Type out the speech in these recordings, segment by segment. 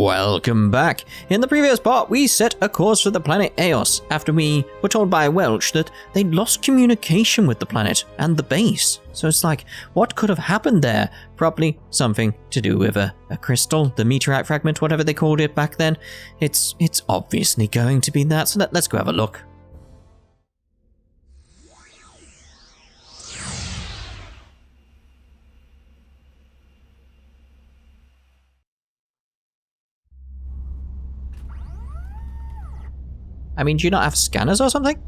Welcome back. In the previous part, we set a course for the planet Aeos after we were told by Welch that they'd lost communication with the planet and the base. So it's like, what could have happened there? Probably something to do with a crystal, the meteorite fragment, whatever they called it back then. It's obviously going to be that, so let's go have a look. I mean, do you not have scanners or something?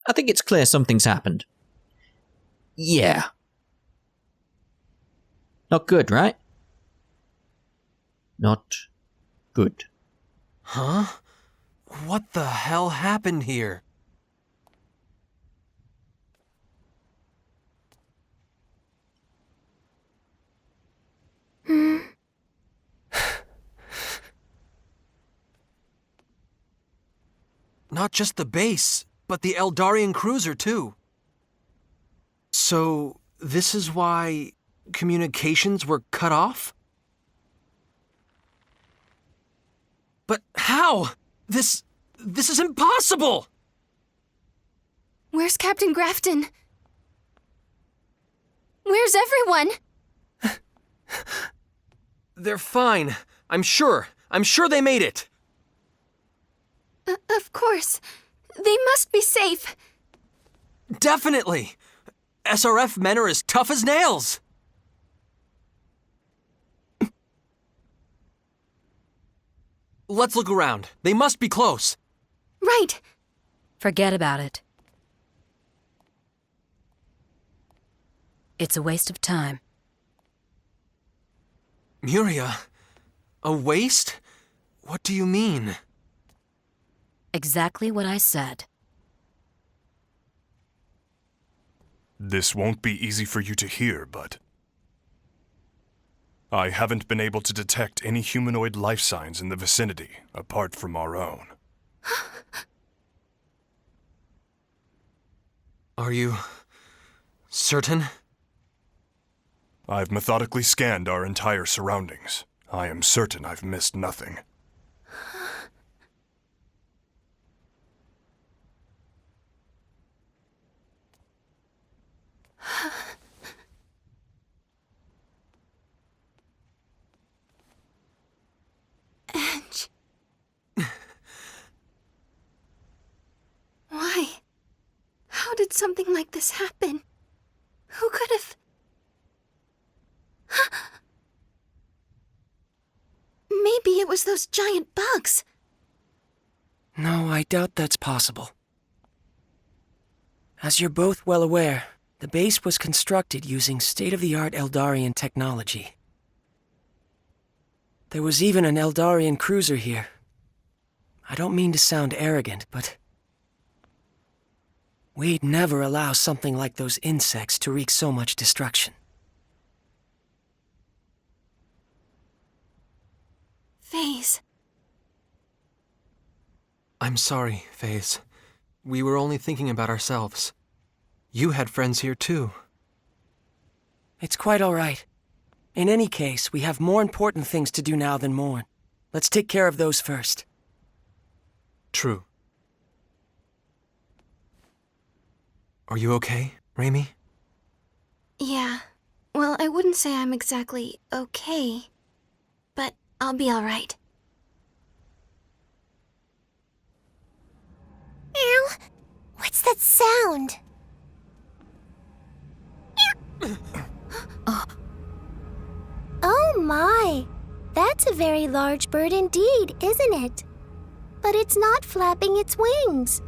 I think it's clear something's happened. Yeah. Not good, right? Not good. Huh? What the hell happened here? Not just the base, but the Eldarian cruiser, too. So, this is why communications were cut off? But how? This is impossible! Where's Captain Grafton? Where's everyone? They're fine. I'm sure they made it. Of course. They must be safe. Definitely. SRF men are as tough as nails. Let's look around. They must be close. Right. Forget about it. It's a waste of time. Muria, a waste? What do you mean? Exactly what I said. This won't be easy for you to hear, but I haven't been able to detect any humanoid life signs in the vicinity, apart from our own. Are you certain? I've methodically scanned our entire surroundings. I am certain I've missed nothing. Ange. Why? How did something like this happen? Who could have... Maybe it was those giant bugs. No, I doubt that's possible. As you're both well aware, the base was constructed using state-of-the-art Eldarian technology. There was even an Eldarian cruiser here. I don't mean to sound arrogant, but we'd never allow something like those insects to wreak so much destruction. Phase. I'm sorry, Phase. We were only thinking about ourselves. You had friends here, too. It's quite all right. In any case, we have more important things to do now than mourn. Let's take care of those first. True. Are you okay, Reimi? Yeah. Well, I wouldn't say I'm exactly okay, but I'll be all right. Ew! What's that sound? Oh my! That's a very large bird indeed, isn't it? But it's not flapping its wings.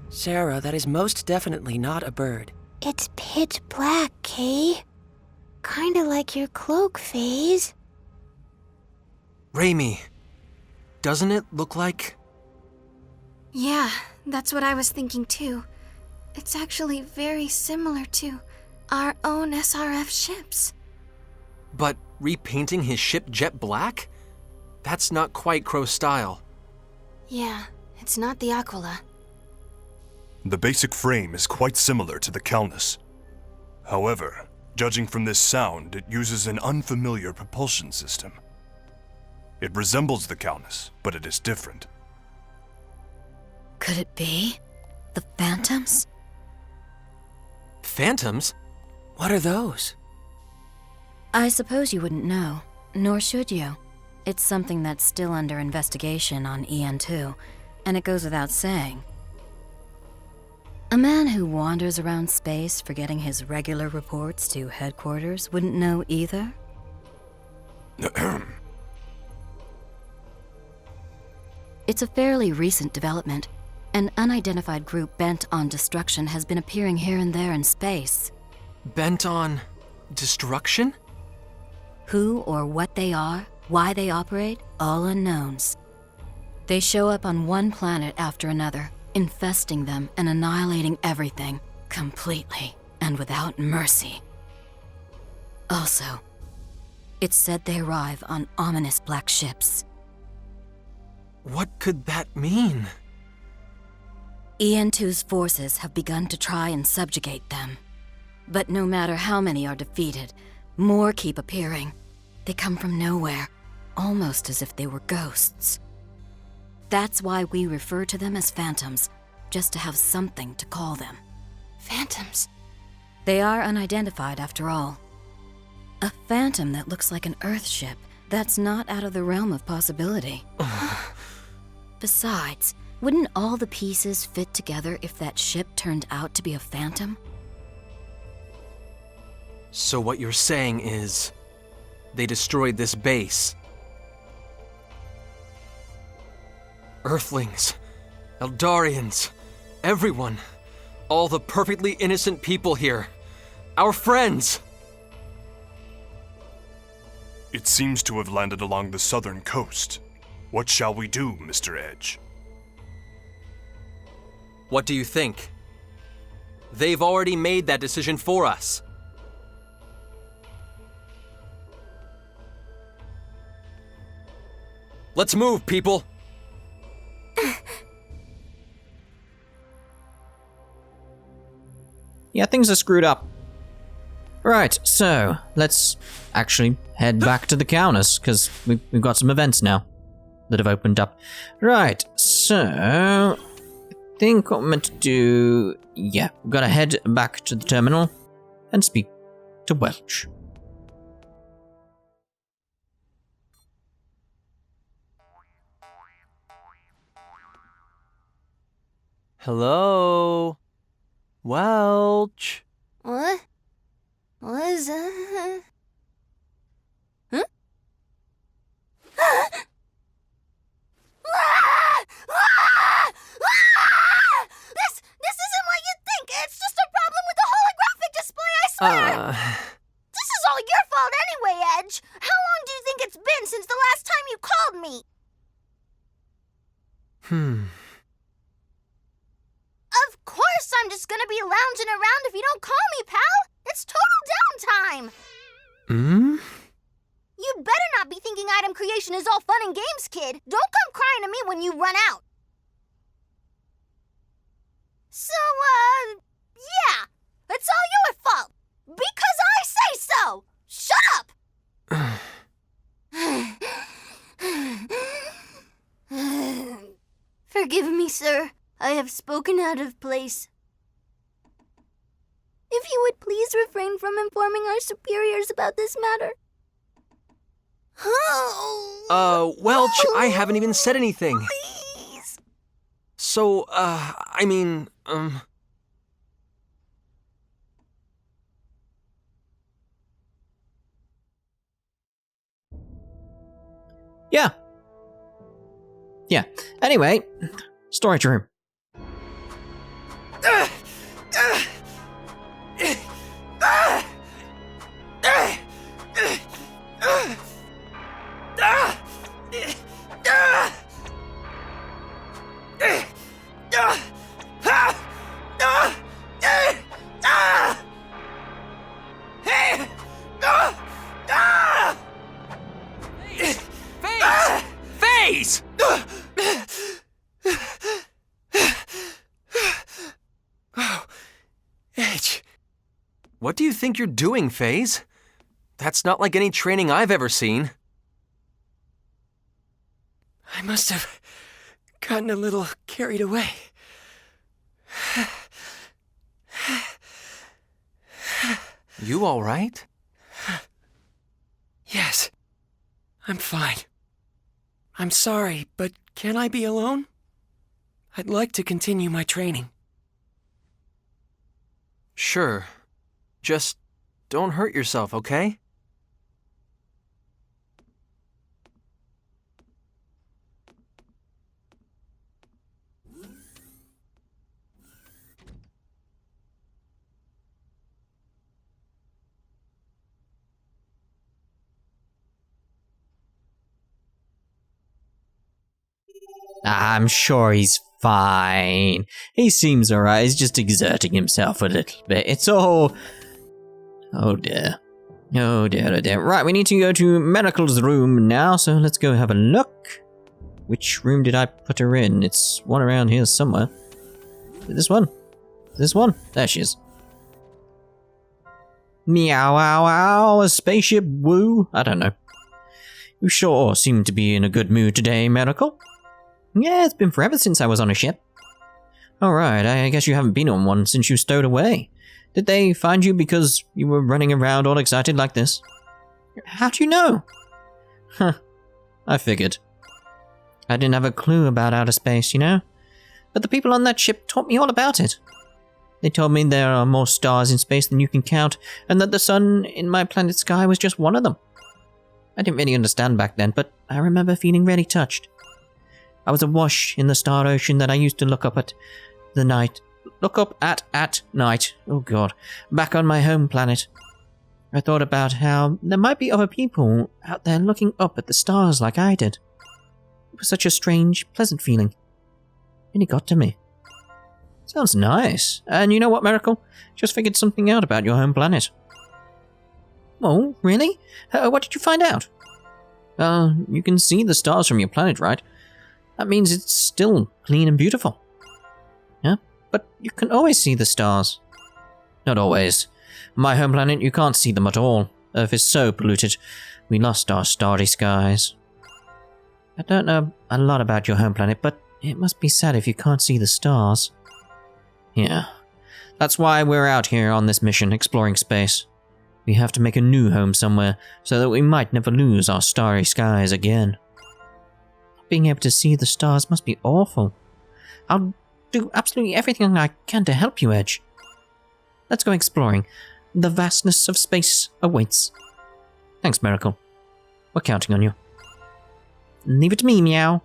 Sarah, that is most definitely not a bird. It's pitch black, Kay. Kinda like your cloak, Phase. Reimi, doesn't it look like... Yeah, that's what I was thinking too. It's actually very similar to our own SRF ships. But repainting his ship jet black? That's not quite Crow's style. Yeah, it's not the Aquila. The basic frame is quite similar to the Calnus. However, judging from this sound, it uses an unfamiliar propulsion system. It resembles the Calnus, but it is different. Could it be? The Phantoms? Phantoms? What are those? I suppose you wouldn't know, nor should you. It's something that's still under investigation on EN2, and it goes without saying. A man who wanders around space forgetting his regular reports to headquarters wouldn't know either? It's a fairly recent development. An unidentified group bent on destruction has been appearing here and there in space. Bent on destruction? Who or what they are, why they operate, all unknowns. They show up on one planet after another, infesting them and annihilating everything, completely and without mercy. Also, it's said they arrive on ominous black ships. What could that mean? EN2's forces have begun to try and subjugate them. But no matter how many are defeated, more keep appearing. They come from nowhere, almost as if they were ghosts. That's why we refer to them as phantoms, just to have something to call them. Phantoms. They are unidentified after all. A phantom that looks like an Earth ship, that's not out of the realm of possibility. Besides, wouldn't all the pieces fit together if that ship turned out to be a phantom? So what you're saying is, they destroyed this base. Earthlings, Eldarians, everyone, all the perfectly innocent people here, our friends. It seems to have landed along the southern coast. What shall we do, Mr. Edge? What do you think? They've already made that decision for us. Let's move, people! Yeah, things are screwed up. Right, so let's actually head back to the Calnus, because we've got some events now that have opened up. Right, so I think what I'm meant to do, yeah, we've got to head back to the terminal and speak to Welch. Hello? Welch? What? What is that? Huh? This isn't what you think. It's just a problem with the holographic display, I swear. This is all your fault anyway, Edge. How long do you think it's been since the last time you called me? Of course I'm just gonna be lounging around if you don't call me, pal. It's total downtime. You'd better not be thinking item creation is all fun and games, kid. Don't come crying to me when you run out. So, yeah. It's all your fault. Because I say so. Shut up. Forgive me, sir. I have spoken out of place. If you would please refrain from informing our superiors about this matter. Welch, I haven't even said anything. Please. So, Yeah. Yeah. Anyway, storage room. Phase! Edge! What do you think you're doing, FaZe? That's not like any training I've ever seen. I must have gotten a little carried away. You all right? Yes, I'm fine. I'm sorry, but can I be alone? I'd like to continue my training. Sure. Just don't hurt yourself, okay? I'm sure he's fine. He seems alright. He's just exerting himself a little bit. It's all... Oh dear. Oh dear, oh dear. Right, we need to go to Medical's room now, so let's go have a look. Which room did I put her in? It's one around here somewhere. This one? This one? There she is. Meow, wow, wow, a spaceship woo? I don't know. You sure seem to be in a good mood today, Medical. Yeah, it's been forever since I was on a ship. Alright, I guess you haven't been on one since you stowed away. Did they find you because you were running around all excited like this? How do you know? Huh, I figured. I didn't have a clue about outer space, you know? But the people on that ship taught me all about it. They told me there are more stars in space than you can count, and that the sun in my planet's sky was just one of them. I didn't really understand back then, but I remember feeling really touched. I was awash in the star ocean that I used to look up at night. Oh god. Back on my home planet. I thought about how there might be other people out there looking up at the stars like I did. It was such a strange, pleasant feeling. And it got to me. Sounds nice. And you know what, Miracle? Just figured something out about your home planet. Oh, really? What did you find out? You can see the stars from your planet, right? That means it's still clean and beautiful. Yeah, but you can always see the stars. Not always. My home planet, you can't see them at all. Earth is so polluted. We lost our starry skies. I don't know a lot about your home planet, but it must be sad if you can't see the stars. Yeah, that's why we're out here on this mission, exploring space. We have to make a new home somewhere, so that we might never lose our starry skies again. Being able to see the stars must be awful. I'll do absolutely everything I can to help you, Edge. Let's go exploring. The vastness of space awaits. Thanks, Miracle. We're counting on you. Leave it to me, Meow.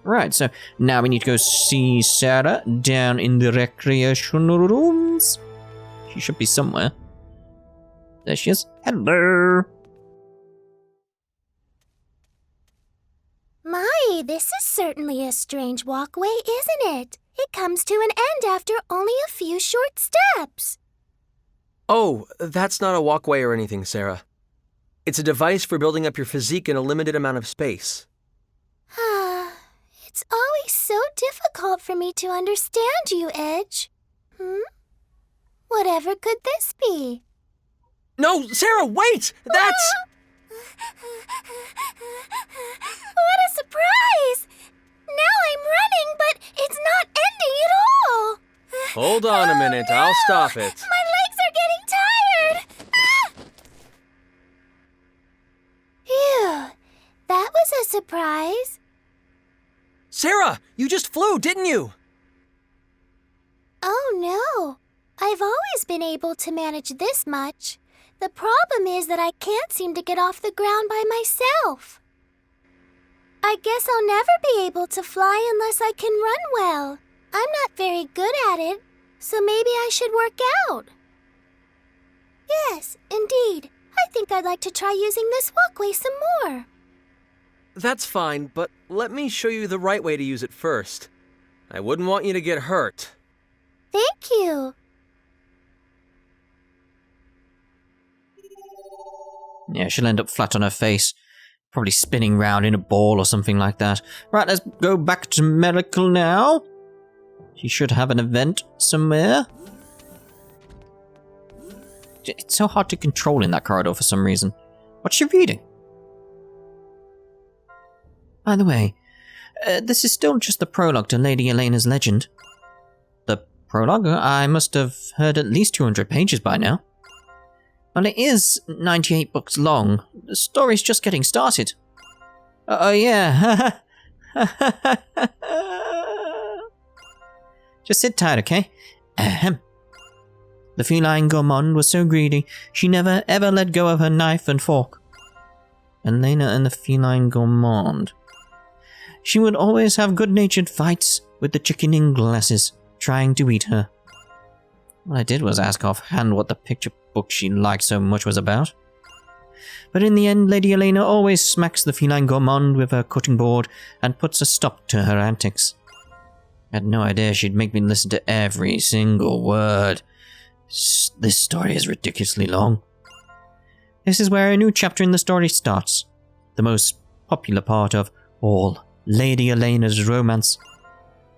Right, so now we need to go see Sarah down in the recreational rooms. She should be somewhere. There she is. Hello. My, this is certainly a strange walkway, isn't it? It comes to an end after only a few short steps. Oh, that's not a walkway or anything, Sarah. It's a device for building up your physique in a limited amount of space. It's always so difficult for me to understand you, Edge. Whatever could this be? No, Sarah, wait! That's... What a surprise! Now I'm running, but it's not ending at all. Hold on a minute, I'll stop it. My legs are getting tired. Phew, that was a surprise. Sarah, you just flew, didn't you? Oh no, I've always been able to manage this much. The problem is that I can't seem to get off the ground by myself. I guess I'll never be able to fly unless I can run well. I'm not very good at it, so maybe I should work out. Yes, indeed. I think I'd like to try using this walkway some more. That's fine, but let me show you the right way to use it first. I wouldn't want you to get hurt. Thank you. Yeah, she'll end up flat on her face. Probably spinning round in a ball or something like that. Right, let's go back to Medical now. She should have an event somewhere. It's so hard to control in that corridor for some reason. What's she reading? By the way, this is still just the prologue to Lady Elena's legend. The prologue? I must have heard at least 200 pages by now. Well, it is 98 books long. The story's just getting started. Oh, yeah. Just sit tight, okay? Ahem. The feline gourmand was so greedy, she never ever let go of her knife and fork. Elena and the feline gourmand. She would always have good-natured fights with the chicken in glasses, trying to eat her. What I did was ask offhand what the picture book she liked so much was about. But in the end, Lady Elena always smacks the feline gourmand with her cutting board and puts a stop to her antics. I had no idea she'd make me listen to every single word. This story is ridiculously long. This is where a new chapter in the story starts. The most popular part of all Lady Elena's romance.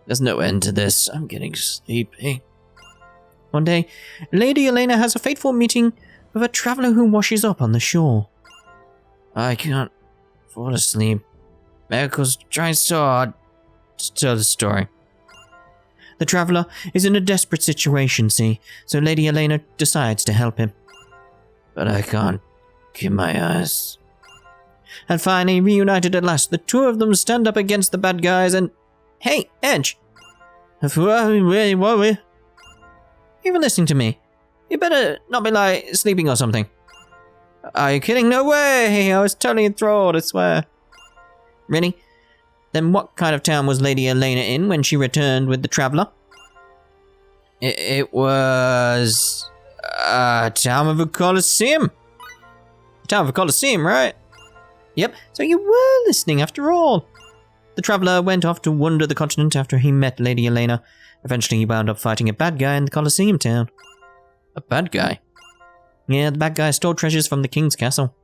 There's no end to this. I'm getting sleepy. One day, Lady Elena has a fateful meeting with a traveler who washes up on the shore. I can't fall asleep. Miracle's trying so hard to tell the story. The traveler is in a desperate situation, see, so Lady Elena decides to help him. But I can't keep my eyes. And finally, reunited at last, the two of them stand up against the bad guys and... Hey, Edge! You've been listening to me. You better not be, like, sleeping or something. Are you kidding? No way! I was totally enthralled, I swear. Really? Then what kind of town was Lady Elena in when she returned with the traveller? It was... a town of a Colosseum. A town of a Colosseum, right? Yep, so you were listening after all. The traveller went off to wander the continent after he met Lady Elena. Eventually he wound up fighting a bad guy in the Colosseum town. A bad guy? Yeah, the bad guy stole treasures from the king's castle.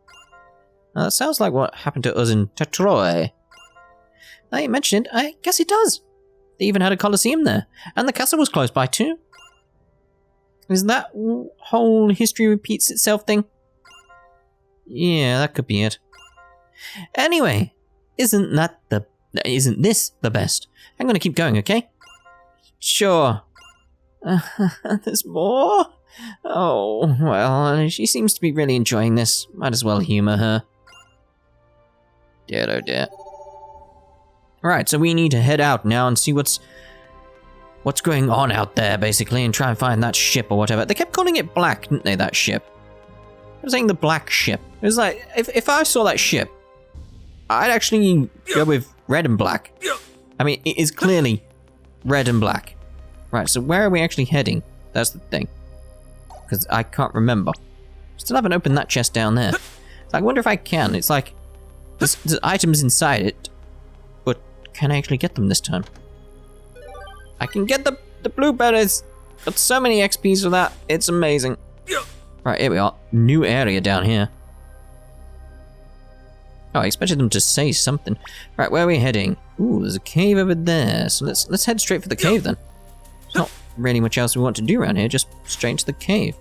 That sounds like what happened to us in Tetroy. Now you mention it, I guess it does. They even had a Colosseum there, and the castle was close by too. Is that whole history repeats itself thing? Yeah, that could be it. Anyway, isn't this the best? I'm gonna keep going, okay? Sure. There's more? Oh, well, she seems to be really enjoying this. Might as well humor her. Dear, oh dear. Alright, so we need to head out now and see what's going on out there, basically, and try and find that ship or whatever. They kept calling it black, didn't they, that ship? I was saying the black ship. It was like, if I saw that ship, I'd actually go with red and black. I mean, it is clearly red and black. Right, so where are we actually heading? That's the thing. Because I can't remember. Still haven't opened that chest down there. So I wonder if I can. It's like, there's items inside it, but can I actually get them this time? I can get the blueberries. Got so many XPs for that. It's amazing. Right, here we are. New area down here. Oh, I expected them to say something. Right, where are we heading? Ooh, there's a cave over there. So let's head straight for the cave then. There's not really much else we want to do around here. Just straight to the cave.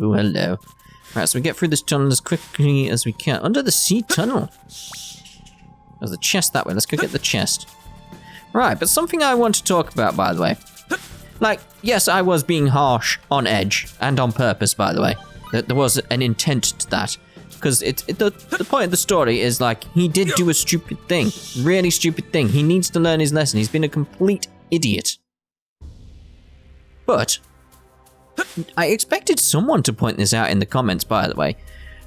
Ooh, hello. Right, so we get through this tunnel as quickly as we can. Under the sea tunnel. There's the chest that way. Let's go get the chest. Right, but something I want to talk about, by the way. Like, yes, I was being harsh on Edge, and on purpose, by the way. There was an intent to that. Because the point of the story is, like, he did do a stupid thing. Really stupid thing. He needs to learn his lesson. He's been a complete idiot. But I expected someone to point this out in the comments, by the way.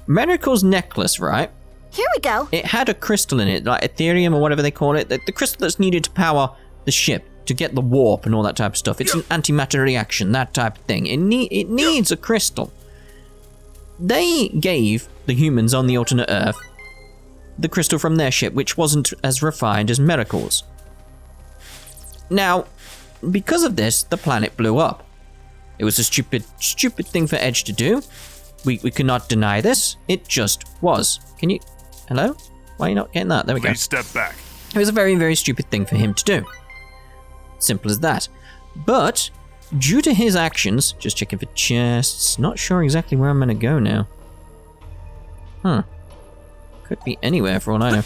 Miracle's necklace, right? Here we go. It had a crystal in it, like Ethereum or whatever they call it. The crystal that's needed to power the ship, to get the warp and all that type of stuff. It's an antimatter reaction, that type of thing. It needs a crystal. They gave the humans on the alternate Earth the crystal from their ship, which wasn't as refined as Miracle's. Now, because of this, the planet blew up. It was a stupid thing for Edge to do. We cannot deny this. It just was. Can you... Hello? Why are you not getting that? There we go. Please step back. It was a very, very stupid thing for him to do. Simple as that. But due to his actions, just checking for chests, not sure exactly where I'm gonna go now. Could be anywhere for all I know.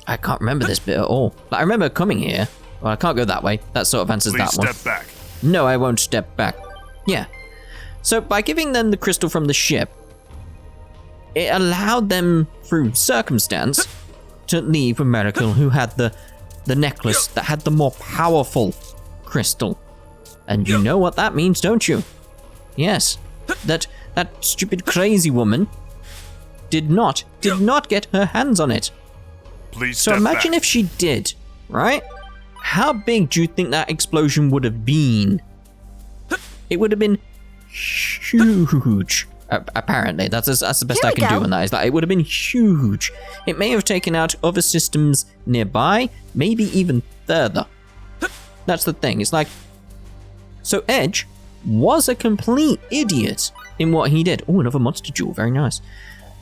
I can't remember this bit at all. Like, I remember coming here. Well, I can't go that way. That sort of answers that one. Please step back. No, I won't step back. Yeah. So by giving them the crystal from the ship, it allowed them, through circumstance, to leave with Miracle, who had the necklace that had the more powerful crystal. And you know what that means, don't you? Yes. That stupid crazy woman did not get her hands on it. Please So step imagine back. if she did, right? How big do you think that explosion would have been? It would have been huge. Apparently, that's the best I can do on that. Is that it would have been huge. It may have taken out other systems nearby, maybe even further. That's the thing. It's like, so Edge was a complete idiot in what he did. Oh, another monster jewel, very nice.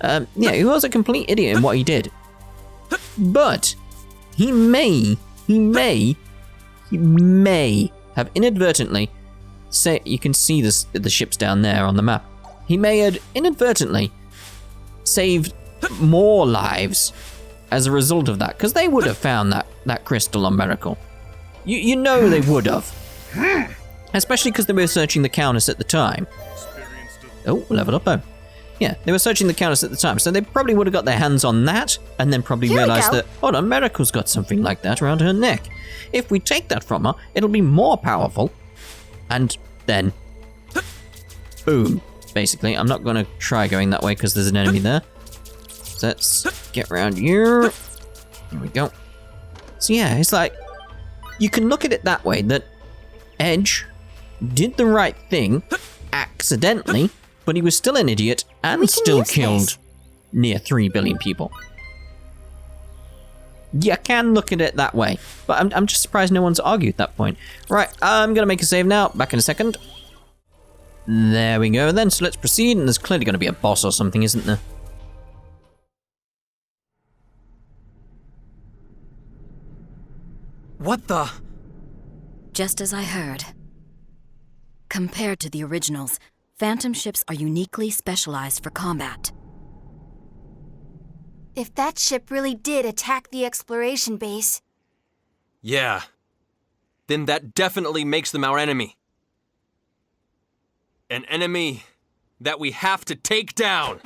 Yeah, he was a complete idiot in what he did. But he may have inadvertently, say, you can see this, the ships down there on the map. He may have inadvertently saved more lives as a result of that, because they would have found that crystal on Miracle. You know they would have. Especially because they were searching the Countess at the time. Oh, leveled up though. Yeah, they were searching the Countess at the time, so they probably would have got their hands on that, and then probably realised that, hold on, Miracle's got something like that around her neck. If we take that from her, it'll be more powerful. And then, boom. Basically, I'm not going to try going that way because there's an enemy there. So let's get around here. There we go. So yeah, it's like, you can look at it that way, that Edge did the right thing accidentally, but he was still an idiot and still killed near 3 billion people. You can look at it that way, but I'm just surprised no one's argued that point. Right, I'm going to make a save now. Back in a second. There we go then, so let's proceed, and there's clearly going to be a boss or something, isn't there? What the? Just as I heard. Compared to the originals, Phantom ships are uniquely specialized for combat. If that ship really did attack the exploration base... Yeah. Then that definitely makes them our enemy. An enemy that we have to take down.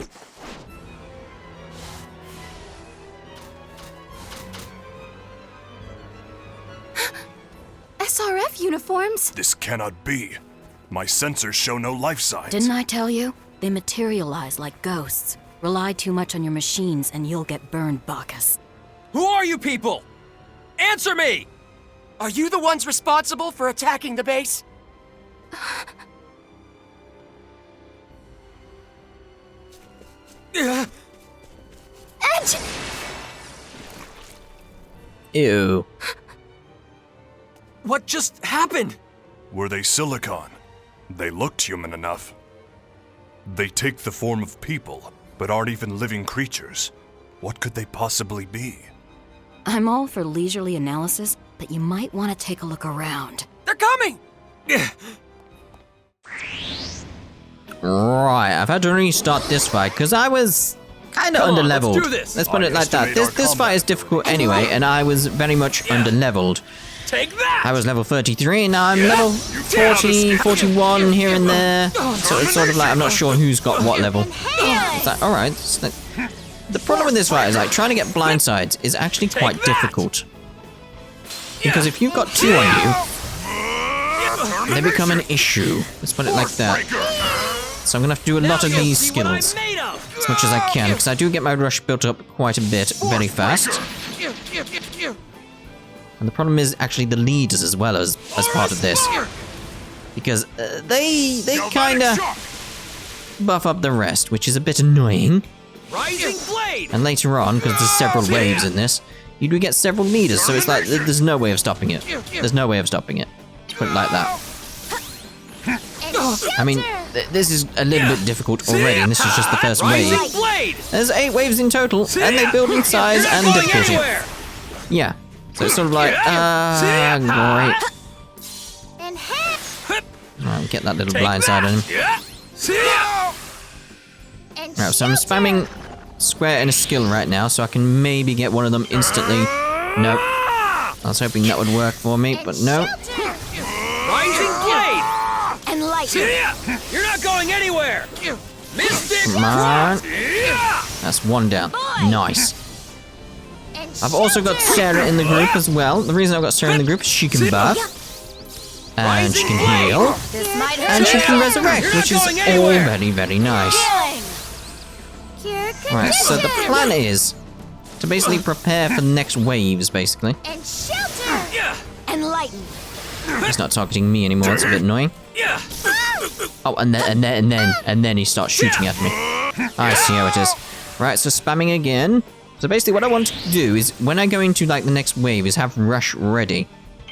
SRF uniforms? This cannot be. My sensors show no life signs. Didn't I tell you? They materialize like ghosts. Rely too much on your machines and you'll get burned, Bacchus. Who are you people? Answer me! Are you the ones responsible for attacking the base? Edge! Ew. What just happened? Were they silicon? They looked human enough. They take the form of people, but aren't even living creatures. What could they possibly be? I'm all for leisurely analysis, but you might want to take a look around. They're coming! Right, I've had to restart this fight because I was kind of underleveled. Let's do this. Let's put it like that. This fight is difficult anyway, and I was very much underleveled. Take that! I was level 33, now I'm level 40, 41 here and there. So it's sort of like I'm not sure who's got what level. It's like, alright. The problem with this fight is like trying to get blindsides is actually quite difficult. Because if you've got 2 on you, they become an issue. Let's put it like that. So I'm gonna have to do a lot of these skills as much as I can, because I do get my rush built up quite a bit very fast. And the problem is actually the leaders as well as part of this, because they kind of buff up the rest, which is a bit annoying. Rising blade! And later on, because there's several waves in this, you do get several leaders, so it's like there's no way of stopping it. There's no way of stopping it. Let's put it like that. I mean, this is a little bit difficult already, and this is just the first wave. There's 8 waves in total, and they build in size and difficulty. Yeah, so it's sort of like, great. Alright, get that little blindside on him. And Right, so I'm spamming square and a skill right now, so I can maybe get one of them instantly. Nope. I was hoping that would work for me, but no. Rising blade! And lightning. You're not going anywhere! Mystic Come on. Cross! That's one down. Nice. And I've also got Sarah in the group as well. The reason I've got Sarah in the group is she can buff. And she can heal. This might hurt. And she can resurrect, which is all very, very nice. Right, so the plan is to basically prepare for the next waves, basically. And shelter. And lighten. He's not targeting me anymore, it's a bit annoying. Oh, and then he starts shooting at me. I see how it is. Right, so spamming again. So basically what I want to do is, when I go into like the next wave, is have rush ready.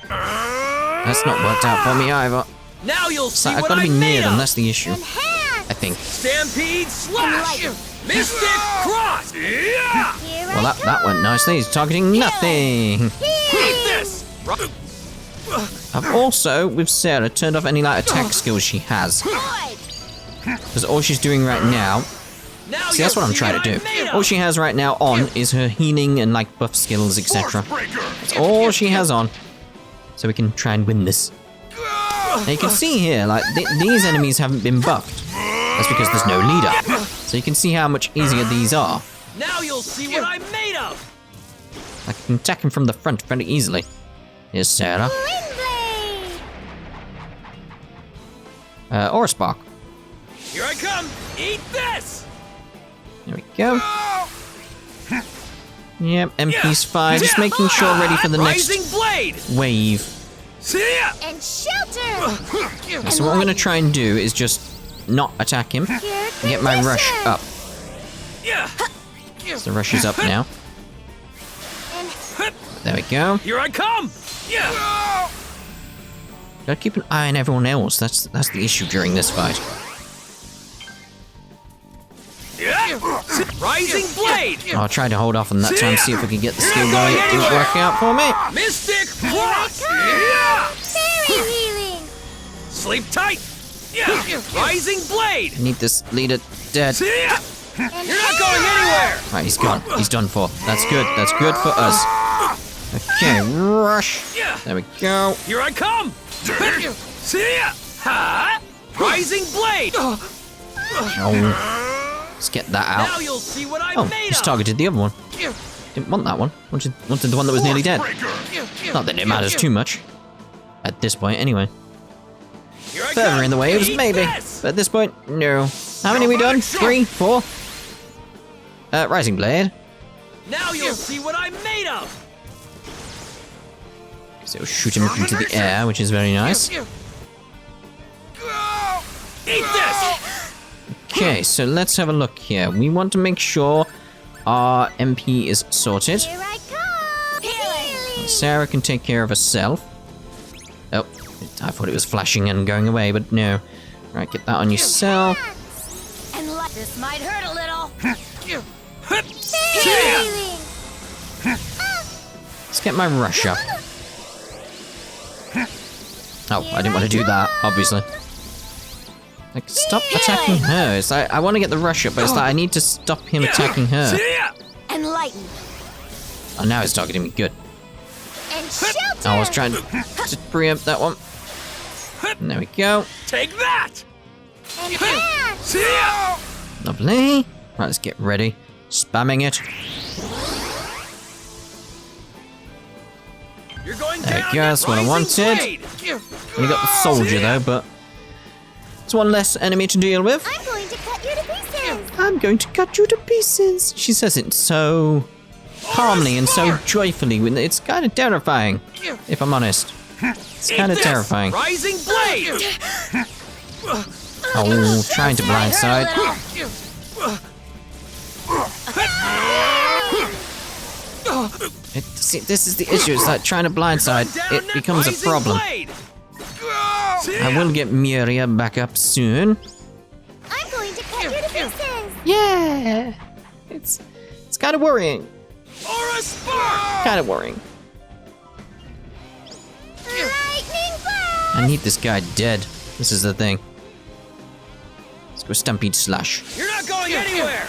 That's not worked out for me either. Now you'll see So I've what got to be I'm near made them, of. that's the issue. I think. Stampede slash! Mystic Cross! Well, that went nicely. He's targeting nothing. Eat this! I've also, with Sarah, turned off any like attack skills she has. Because all she's doing right now... Now See, that's what I'm trying to do. All she has right now on is her healing and like buff skills, etc. That's all she has on. So we can try and win this. Now you can see here, like, these enemies haven't been buffed. That's because there's no leader. So you can see how much easier these are. Now you'll see what I'm made of! I can attack him from the front very easily. Here's Sarah. Or a spark. Here I come! Eat this! There we go. Yep, MP's fine. Just making sure ready for the next Rising blade! wave. See ya! And shelter. So what I'm going to try and do is just not attack him and get my rush up. Yeah. So the rush is up now. There we go. Here I come! Yeah! Gotta keep an eye on everyone else. That's the issue during this fight. Yeah! Rising blade! I'll try to hold off on that time, see if we can get the skill going. It didn't work out for me. Mystic Cross! Yeah! Fairy healing. Sleep tight! Yeah! Rising blade! I need this leader dead. See ya! You're not going anywhere! Right, he's gone. He's done for. That's good. That's good for us. Okay, rush. Yeah! There we go. Here I come! See ya! Ha! Rising blade! Oh, let's get that Now out. you'll see what I'm Oh, made he's of! targeted the other one. Didn't want that one. Wanted the one that was nearly dead. Not that it matters too much. At this point, anyway. Here I Further come. in the waves, Eat maybe. this! But at this point, no. How many we done? 3, 4? Rising Blade. Now you'll see what I'm made of! So it'll shoot him up into the air, which is very nice. Eat this! Okay, so let's have a look here. We want to make sure our MP is sorted. Here I come. Healing. Sarah can take care of herself. Oh, I thought it was flashing and going away, but no. Right, get that on yourself. And this might hurt a little. See ya! Healing. Let's get my rush up. Oh, I didn't want to do that, obviously. Like, stop attacking her. It's like, I want to get the rush up, but it's like, I need to stop him attacking her. See ya! And lighten. Oh, now he's targeting me. Good. And shelter. I was trying to preempt that one. And there we go. Take that! And hand. See ya! Lovely. Right, let's get ready. Spamming it. You're going There we down go, that's what I Rising wanted. blade. We got the soldier though, but it's one less enemy to deal with. I'm going to cut you to pieces. I'm going to cut you to pieces. She says it so calmly and so joyfully. It's kind of terrifying, if I'm honest. It's kind of Eat this! terrifying. Rising blade! Oh, trying to blindside. See, this is the issue. It's like trying to blindside. It becomes a problem. I will get Miria back up soon. I'm going to cut you to pieces. Yeah, it's kind of worrying. Or a spark! Kind of worrying. Lightning blast. I need this guy dead. This is the thing. Let's go Stampede Slash. You're not going anywhere!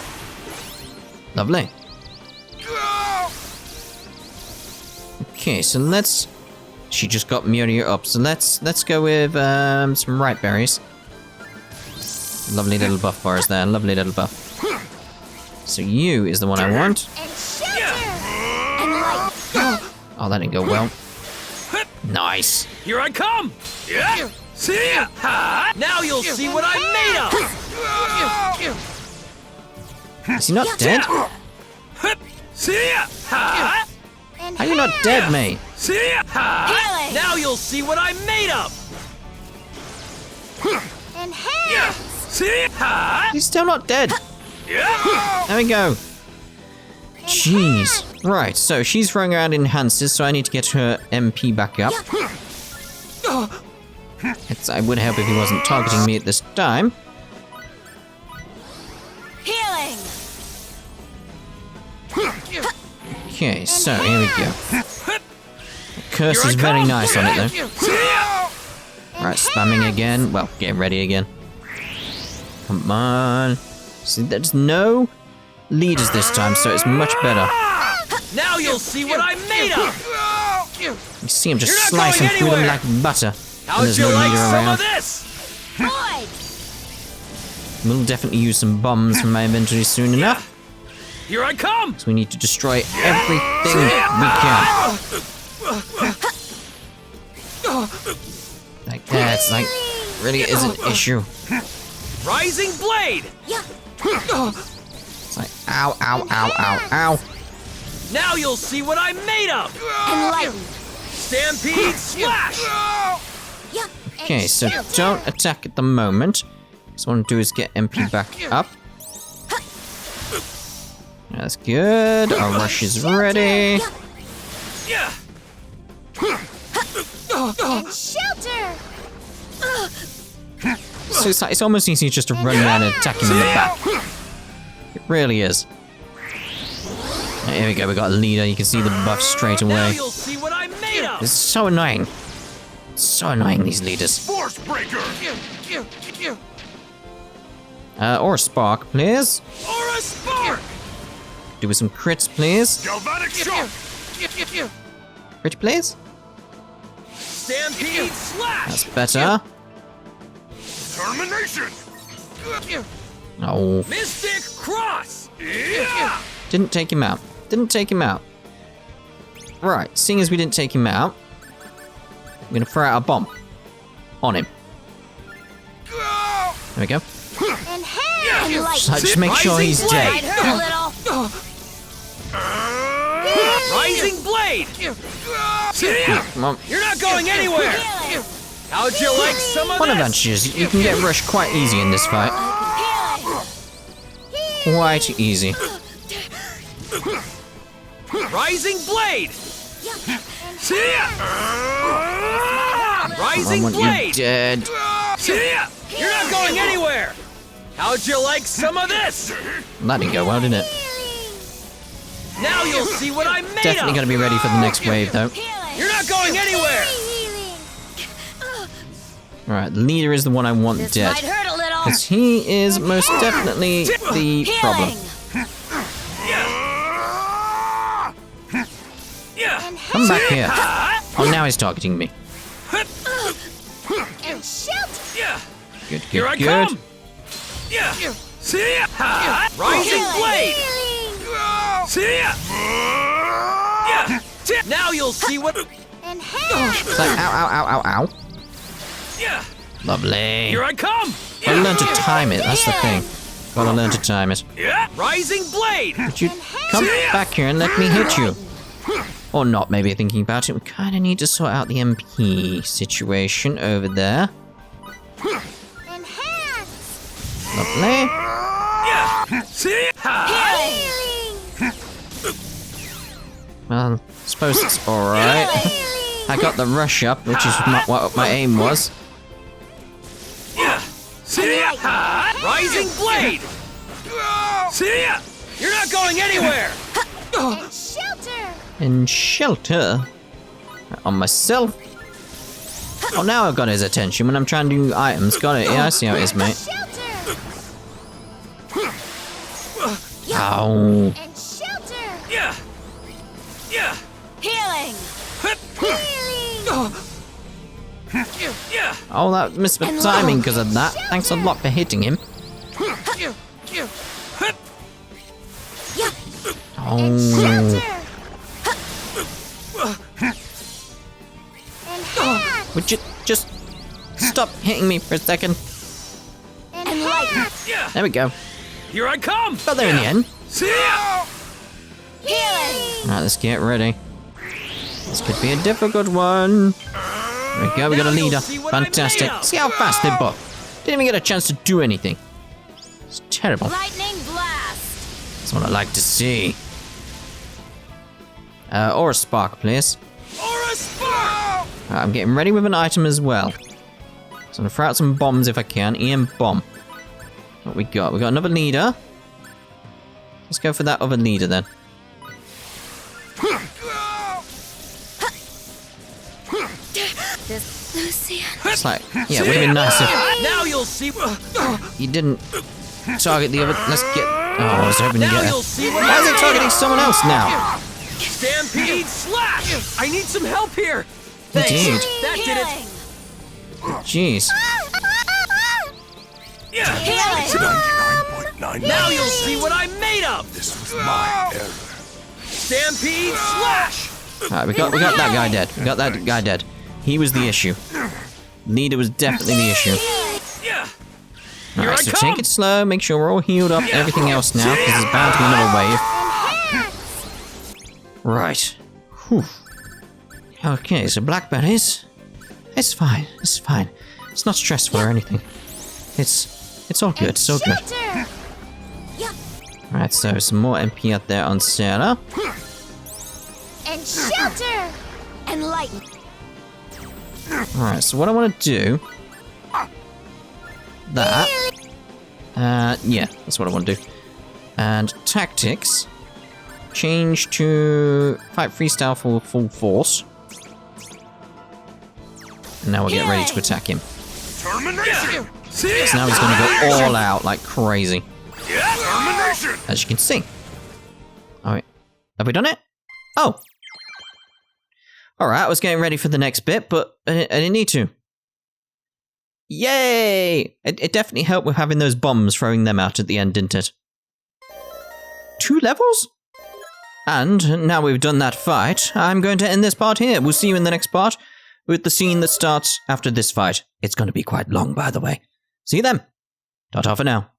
Lovely. Okay, so let's... She just got Muriel up, so let's go with some ripe berries. Lovely little buff bars there, lovely little buff. So you is the one I want. And shelter! And light! Oh, that didn't go well. Nice. Here I come! Yeah! See ya! Ha! Now you'll see what I'm made of! Is he not dead? See ya! Ha! And How are you not dead, mate? See ya! Ha! Healing. Now you'll see what I'm made of! And hands! See ya! Ha! He's still not dead. Yeah! There we go. Jeez. Right, so she's throwing around enhances, so I need to get her MP back up. I would help if he wasn't targeting me at this time. Healing! Okay, so here we go. Curse is very nice on it though. Right, spamming again. Well, getting ready again. Come on. See, there's no leaders this time, so it's much better. Now you'll see what I'm made of! You see him just You're not slicing going through them anywhere. like butter. How'd And there's you no like leader some around. of this? Void! We'll definitely use some bombs from my inventory soon enough. Here I come! So we need to destroy everything we can. Like that's like really is an issue. Rising blade! It's like ow, ow, ow, ow, ow. Now you'll see what I'm made of! Enlightened! Stampede slash! Okay, so don't attack at the moment. So what I want to do is get MP back up. That's good. Our rush is ready. Yeah! And shelter! So it's almost easy just to run around and attack him in the back. It really is. Here we go, we got a leader. You can see the buff straight Now away. you'll see what I'm made of! This is so annoying. So annoying, these leaders. Force breaker! Or a spark, please. Or a spark! Do with some crits, please. Galvanic shock! Crit, please. Stampede slash! That's better. Termination! Oh, Mystic cross! Yeah! didn't take him out. Didn't take him out. Right, seeing as we didn't take him out, I'm gonna throw out a bomb on him. There we go. And hands! And light! Just make sure he's Might dead. hurt a little! Rising blade! See ya! Come on. You're not going anywhere! Healing! How'd you like some of One this? advantage, you can get rushed quite easy in this fight. Healing! Quite easy. Rising blade! See ya! I Rising want you blade! dead. See ya! You're not going anywhere! How'd you like some of this? That didn't go well, didn't it? Now you'll see what I'm made Definitely of! gotta be ready for the next wave, though. Healing! You're not going anywhere! Healing! Alright, the leader is the one I want This dead. might hurt a little! Because he is most definitely the problem. Healing! Yeah! And Come back here. Ha! Oh, now he's targeting me. And shelter! Yeah! Good, Here I good, come! good. Yeah! See ya! Ha! Rising blade! Healing! See ya! Yeah! Now you'll see what... And hands! It's like, ow, ow, ow, ow, ow. Yeah! Lovely. Here I come! Gotta learn to time it, that's the thing. Gotta learn to time it. Yeah! Rising blade! Would you come back here and let me hit you? Or not, maybe thinking about it. We kinda need to sort out the MP situation over there. And hands! Lovely. Yeah! See ya! Ha! Healing! Well, I suppose it's alright. I got the rush up, which is what my aim was. Yeah! See ya! Ha! Rising blade! See ya! You're not going anywhere! And shelter! And shelter on myself. Oh, now I've got his attention when I'm trying to do items. Got it. Yeah, I see how it is, mate. Ow. And shelter. Yeah. Yeah. Healing. Yeah. Oh, that missed my timing because of that. Thanks a lot for hitting him. Oh. Would you just stop hitting me for a second? Yeah. There we go. Here I come. Got there in the end. See ya. Alright, let's get ready. This could be a difficult one. There we go, we got a leader. Fantastic. See how fast they both. Didn't even get a chance to do anything. It's terrible. Lightning blast. That's what I like to see. Or a spark, please. Or a spark. I'm getting ready with an item as well. So I'm gonna throw out some bombs if I can. EM bomb. What we got? We got another leader. Let's go for that other leader then. It's like, yeah, it would have been nice if Now you'll see. you didn't target the other. Let's get. Oh, I was hoping to Now get you'll her. see what Why is I it targeting someone else now? Stampede slash! I need some help here. Thanks. Indeed. That did it. Jeez. Yeah. 99.9. Now you'll see what I'm made of. This was my error. Stampede slash! Alright, we got that guy dead. We got that guy dead. He was the issue. Leader was definitely the issue. Yeah. Alright, so take it slow, make sure we're all healed up, everything else now, because there's bound to be another wave. Right. Whew. Okay, so black berries. It's fine, it's fine. It's not stressful or anything. It's all good, it's all good. Alright, so some more MP out there on Sarah. And shelter. And light. Alright, so what I want to do... That. Yeah, that's what I want to do. And tactics. Change to fight freestyle for full force. And now we'll get ready to attack him. Termination! So now he's going to go all out like crazy. Termination! As you can see. Alright. Have we done it? Oh! Alright, I was getting ready for the next bit, but I didn't need to. Yay! It definitely helped with having those bombs, throwing them out at the end, didn't it? 2 levels? And now we've done that fight, I'm going to end this part here. We'll see you in the next part with the scene that starts after this fight. It's going to be quite long, by the way. See you then. Ta-ta for now.